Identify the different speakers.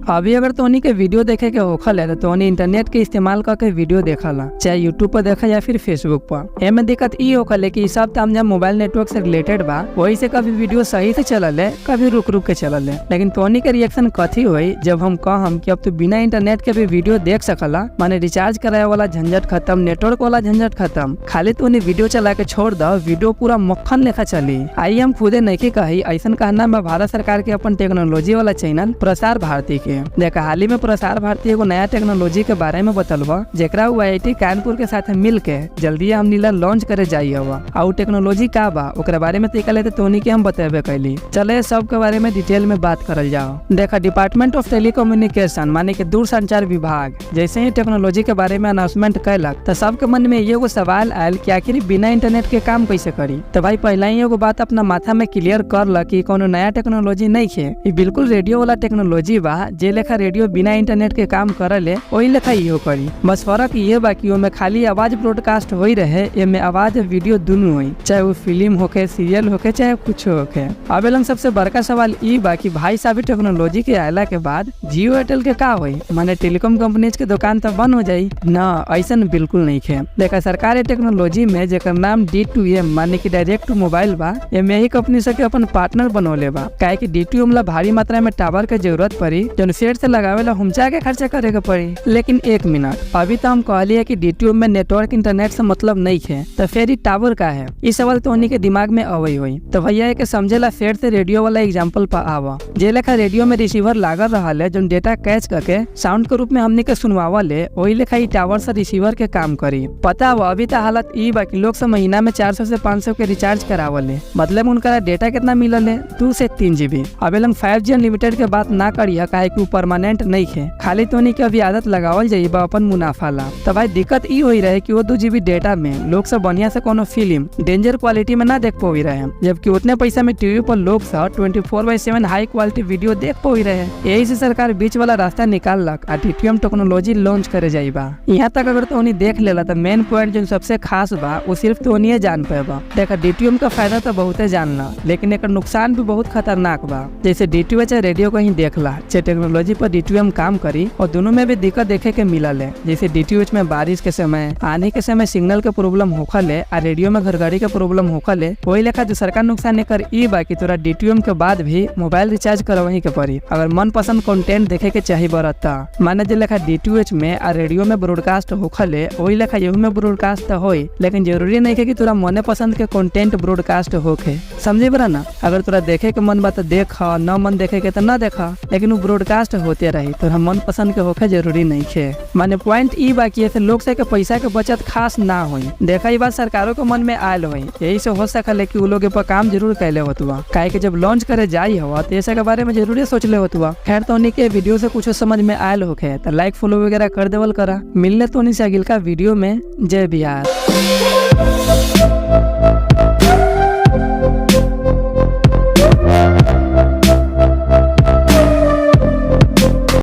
Speaker 1: अभी अगर तोनी के वीडियो देखे के होखल है तो तोनी इंटरनेट के इस्तेमाल करके वीडियो देखला, चाहे यूट्यूब पर देखा या फिर फेसबुक पर। एमे दिक्कत ई होखल है कि सब ताम जब मोबाइल नेटवर्क से रिलेटेड बा वही से कभी वीडियो सही से चलल है, कभी रुक रुक के चलल है। लेकिन तोनी के रिएक्शन कथी हुई जब हम कहम कि अब तो बिना इंटरनेट के भी वीडियो देख सकला, माने रिचार्ज कराए वाला झंझट खत्म, नेटवर्क वाला झंझट खत्म, खाली तोनी वीडियो चला के छोड़ दो, वीडियो पूरा मक्खन लेखा चली। आई हम खुदे नहीं कही, ऐसा कहना में भारत सरकार के अपन टेक्नोलॉजी वाला चैनल प्रसार भारती के देखा हाल ही में प्रसार भारती एगो नया टेक्नोलॉजी के बारे में बतलवा, जेकरा IIT कानपुर के साथ मिल के जल्दी हम नीला लॉन्च करे जाइए और टेक्नोलॉजी का बा ओकरा बारे में तरीका लेते तोनी के हम बतेबे कैली। चले सब के बारे में डिटेल में बात करल जाओ। देखा डिपार्टमेंट ऑफ टेलीकम्युनिकेशन माने के दूरसंचार विभाग जैसे ही टेक्नोलॉजी के बारे में अनाउंसमेंट कैलक तो सबके मन में एगो सवाल आयल कि आखिर बिना इंटरनेट के काम कैसे करी। तो भाई पहला ही एगो बात अपना माथा में क्लियर कर ल कि कोनो नया टेक्नोलॉजी नहीं है, ये बिल्कुल रेडियो वाला टेक्नोलॉजी बा। जे लेखा रेडियो बिना इंटरनेट के काम करले वही लेखा इहो करी, बस फर्क ये बा कि ओमे खाली आवाज ब्रॉडकास्ट होई रहे, एमे आवाज वीडियो दोनों होई, चाहे वो फिल्म होके, सीरियल होके, चाहे कुछ होके। अब एलंग सबसे बड़का सवाल ई बा कि भाई साहब टेक्नोलॉजी के आयला के बाद जियो एयरटेल के का होई, माने टेलीकॉम कंपनीज के दुकान तो बंद हो जाई ना? ऐसा बिल्कुल नहीं है। देखा सरकार टेक्नोलॉजी में जेकर नाम D2M माने कि डायरेक्ट टू मोबाइल बा, एमे ही कंपनी से अपन पार्टनर बनौले बा। काहे कि D2M ला भारी मात्रा में टावर के जरूरत पड़ी, जो सेट से लगावे ला हुमचा के खर्चा करे के पड़ी। लेकिन एक मिनट, अभी तो हम कहली है कि D2M में नेटवर्क इंटरनेट से मतलब नहीं है, तो फिर ये टावर का है? इस सवाल तो उन्हीं के दिमाग में अवई हुई। तो भैया के समझेला फेर से रेडियो वाला एग्जाम्पल पर आवा। जे लेखा रेडियो में रिसीवर लागल रहा है जो डेटा कैच करके साउंड के रूप में हमने के सुनवावा ले, वही लेखा ई टावर से रिसीवर के काम करी। पता हुआ अभी तो हालत ई बा कि लोग सब महीना में 400 से 500 के रिचार्ज करावले, मतलब उनका डेटा कितना मिलल है 2 से 3 GB। अब लोग 5G अनलिमिटेड के बात ना करिए, काहे कि परमानेंट नहीं है, खाली तो के अभी आदत लगावल जाइए अपन मुनाफा ला। तो भाई दिक्कत ई हुई रहे कि वो 2 GB डेटा में लोग सब बढ़िया से कोनो फिल्म डेंजर क्वालिटी में ना देख पाई रहे, जबकि उतने पैसा में टीवी पर लोग सब 24/7 हाई क्वालिटी वीडियो देख पाई रहे। यही से सरकार बीच वाला रास्ता निकालक आ D2M टेक्नोलॉजी लॉन्च करे जाइबा। यहाँ तक अगर तो देख लेला तो मेन पॉइंट जो सबसे खास बा वो सिर्फ तो जान पाएबा। देखा D2M का फायदा तो बहुते जानला, लेकिन एक नुकसान भी बहुत खतरनाक बा। जैसे D2H रेडियो कहीं देखला, जे टेक्नोलॉजी पर D2M काम करी और दोनों में भी दिक्कत देखे के मिलल है। जैसे D2H में बारिश के समय, आने के समय सिग्नल के प्रॉब्लम होखल है और रेडियो में घरघड़ी के प्रॉब्लम होखल है। वही लेखा जो सरकार नुकसान एकर ई बा कि तोरा D2M के बाद भी मोबाइल रिचार्ज करवही के पड़ी अगर मन पसंद कंटेंट देखे के चाहिए बरता। माने जे लेखा D2H में और रेडियो में ब्रॉडकास्ट होखल है वही लेखा यहू में ब्रॉडकास्ट होई, लेकिन जरूरी नहीं है कि तोरा मने पसंद के कंटेंट ब्रॉडकास्ट होखे, समझे बरा ना? अगर तोरा देखे के मन बा तो देख, न मन देखे के तो न देखा, लेकिन वो ब्रॉडकास्ट होते रही, तोरा मन पसंद के होखे जरूरी नहीं है। माने पॉइंट ई बा कि ऐसे लोग से के पैसा के बचत खास ना होई। देखा ये बात सरकारों के मन में आयल हुई, यही से हो सकल कि वो लोग पर काम जरूर कैले होतुआ, काहे कि जब लॉन्च करे जाई हवा तो ऐसा के बारे में जरूर सोचले होतुआ। खैर तो उन्हीं के वीडियो से कुछ समझ में आयल होखे तो लाइक फॉलो वगैरह कर देवल करा। मिलने तो उन्हीं से अगिल का वीडियो में। जय बिहार।